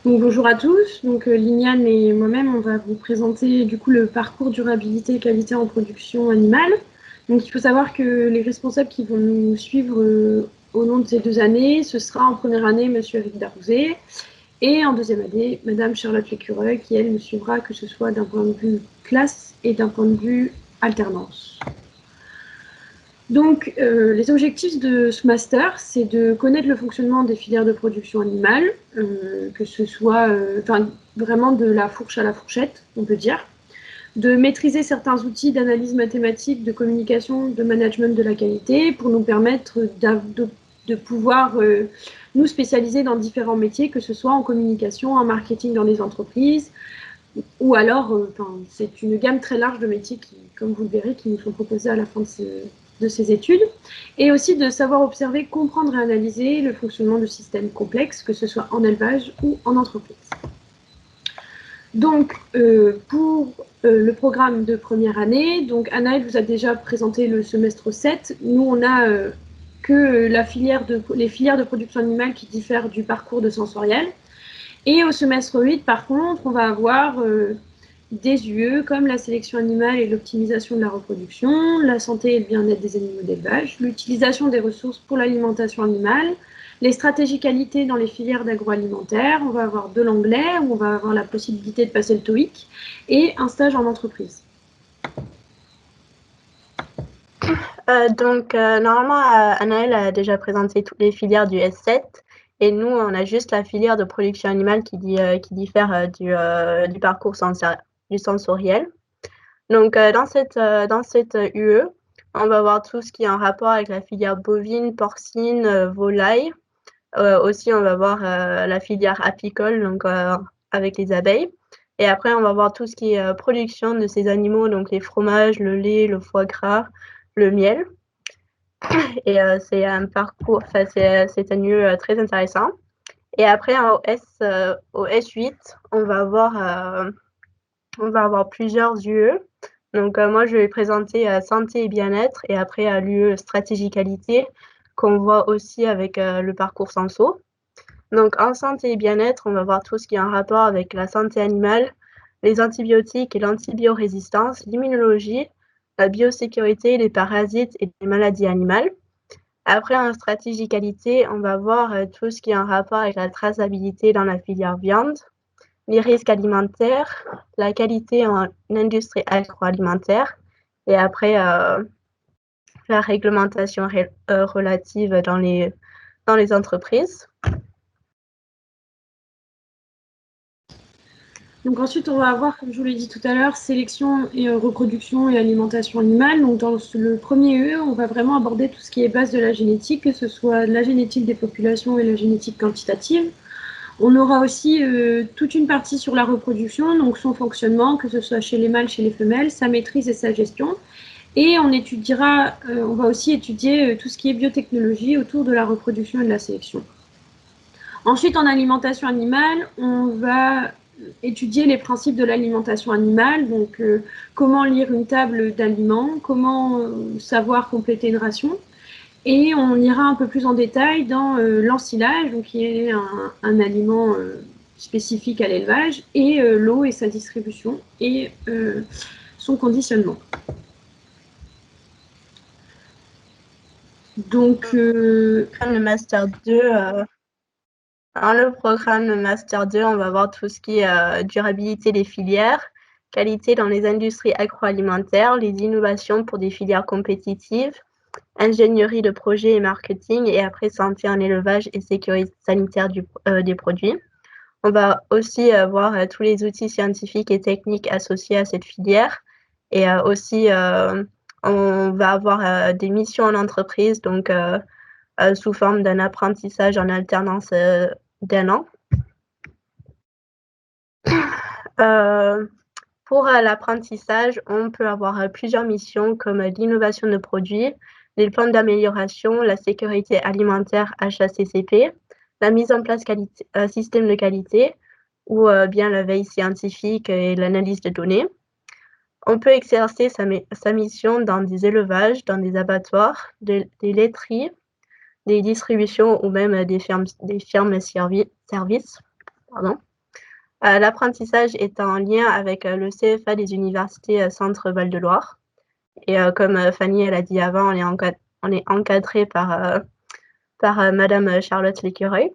Donc, bonjour à tous. Donc, Liliane et moi-même, on va vous présenter du coup le parcours durabilité et qualité en production animale. Donc, il faut savoir que les responsables qui vont nous suivre au long de ces 2 années, ce sera en première année Monsieur Eric Darouzé et en deuxième année Madame Charlotte Lécureuil qui, elle, nous suivra que ce soit d'un point de vue classe et d'un point de vue alternance. Donc, les objectifs de ce master, c'est de connaître le fonctionnement des filières de production animale, que ce soit vraiment de la fourche à la fourchette, on peut dire, de maîtriser certains outils d'analyse mathématique, de communication, de management de la qualité, pour nous permettre de pouvoir nous spécialiser dans différents métiers, que ce soit en communication, en marketing dans les entreprises, ou alors, c'est une gamme très large de métiers qui, comme vous le verrez, qui nous sont proposés à la fin de ces études, et aussi de savoir observer, comprendre et analyser le fonctionnement de systèmes complexes, que ce soit en élevage ou en entreprise. Donc, pour le programme de première année, donc Anaëlle vous a déjà présenté le semestre 7. Nous, on a que les filières de production animale qui diffèrent du parcours de sensoriel. Et au semestre 8, par contre, on va avoir des UE comme la sélection animale et l'optimisation de la reproduction, la santé et le bien-être des animaux d'élevage, l'utilisation des ressources pour l'alimentation animale, les stratégies qualité dans les filières d'agroalimentaire. On va avoir de l'anglais, où on va avoir la possibilité de passer le TOEIC, et un stage en entreprise. Normalement, Anaëlle a déjà présenté toutes les filières du S7 et nous, on a juste la filière de production animale qui diffère du parcours du sensoriel. Donc, dans cette UE, on va voir tout ce qui est en rapport avec la filière bovine, porcine, volaille. Aussi, on va voir la filière apicole, donc avec les abeilles. Et après, on va voir tout ce qui est production de ces animaux, donc les fromages, le lait, le foie gras, le miel. Et c'est un parcours, c'est un lieu très intéressant. Et après, au S8, on va avoir plusieurs UE. Donc, moi, je vais présenter santé et bien-être et après l'UE stratégie qualité qu'on voit aussi avec le parcours Senso. Donc, en santé et bien-être, on va voir tout ce qui est en rapport avec la santé animale, les antibiotiques et l'antibiorésistance, l'immunologie, la biosécurité, les parasites et les maladies animales. Après, en stratégie qualité, on va voir tout ce qui est en rapport avec la traçabilité dans la filière viande, les risques alimentaires, la qualité en industrie agroalimentaire et après la réglementation relative dans les entreprises. Donc ensuite, on va avoir, comme je vous l'ai dit tout à l'heure, sélection et reproduction et alimentation animale. Donc dans le premier UE, on va vraiment aborder tout ce qui est base de la génétique, que ce soit la génétique des populations et la génétique quantitative. On aura aussi toute une partie sur la reproduction, donc son fonctionnement, que ce soit chez les mâles, chez les femelles, sa maîtrise et sa gestion. Et on va aussi étudier tout ce qui est biotechnologie autour de la reproduction et de la sélection. Ensuite, en alimentation animale, on va étudier les principes de l'alimentation animale, donc comment lire une table d'aliments, comment savoir compléter une ration. Et on ira un peu plus en détail dans l'ensilage, donc qui est un aliment spécifique à l'élevage, et l'eau et sa distribution et son conditionnement. Donc, le Master 2, dans le programme Master 2, on va voir tout ce qui est durabilité des filières, qualité dans les industries agroalimentaires, les innovations pour des filières compétitives, ingénierie de projet et marketing, et après santé en élevage et sécurité sanitaire des produits. On va aussi voir tous les outils scientifiques et techniques associés à cette filière. Et aussi, on va avoir des missions en entreprise, donc sous forme d'un apprentissage en alternance d'1 an. Pour l'apprentissage, on peut avoir plusieurs missions comme l'innovation de produits, les plans d'amélioration, la sécurité alimentaire HACCP, la mise en place système de qualité ou bien la veille scientifique et l'analyse de données. On peut exercer sa mission dans des élevages, dans des abattoirs, des laiteries, des distributions ou même des firmes services. Pardon. L'apprentissage est en lien avec le CFA des universités Centre Val-de-Loire. Et comme Fanny elle a dit avant, on est encadré par Madame Charlotte Lécureuil.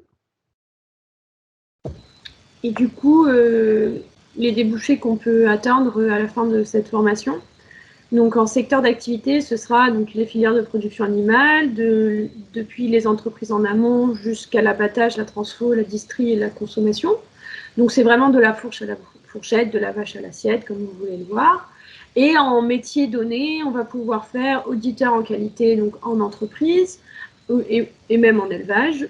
Et du coup, les débouchés qu'on peut atteindre à la fin de cette formation. Donc en secteur d'activité, ce sera donc les filières de production animale, depuis les entreprises en amont jusqu'à l'abattage, la transfo, la distrie et la consommation. Donc c'est vraiment de la fourche à la fourchette, de la vache à l'assiette, comme vous voulez le voir. Et en métier donné, on va pouvoir faire auditeur en qualité, donc en entreprise, et même en élevage,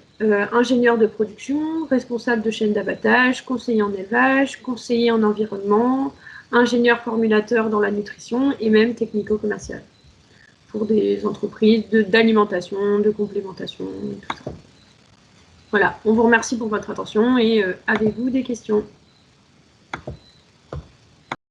ingénieur de production, responsable de chaîne d'abattage, conseiller en élevage, conseiller en environnement, ingénieur formulateur dans la nutrition et même technico-commercial pour des entreprises d'alimentation, de complémentation, et tout ça. Voilà, on vous remercie pour votre attention et avez-vous des questions ?